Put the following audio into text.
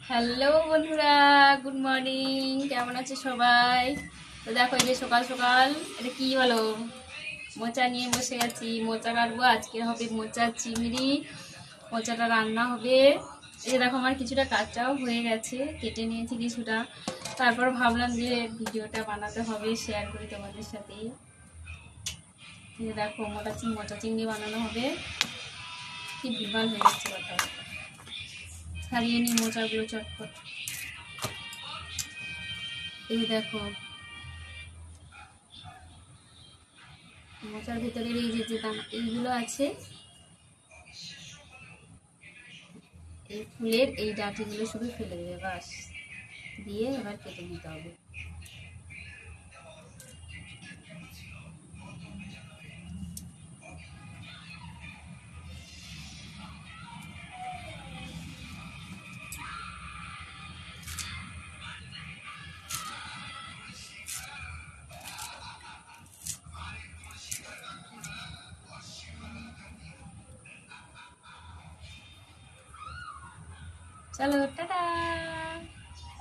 Hello বন্ধুরা, good morning. কেমন আছে সবাই? তো দেখো, এই যে সকাল সকাল এটা কি বলো, মোচা নিয়ে বসে গেছি। মোচা কাটবো, আজকে হবে মোচা চিংড়ি। মোচাটা রান্না হবে। এই যে দেখো, আমার কিছুটা কাঁচাও হয়ে গেছে, কেটে নিয়েছি কিছুটা। তারপর ভাবলাম যে ভিডিওটা বানাতে হবে, শেয়ার করি তোমাদের সাথে। এই যে দেখো, মোচা চিংড়ি বানানো হবে। কি বিভাল হয়ে যাচ্ছে কথা, ছাড়িয়ে নিই মোচাগুলো চটপট। এই দেখো, মোচার ভিতরের এই যে যে দানা এইগুলো আছে, এই ফুলের এই ডাঁটিগুলো শুধু ফেলে দেবে, বাস। দিয়ে এবার কেটে নিতে হবে। চলো, টাটা।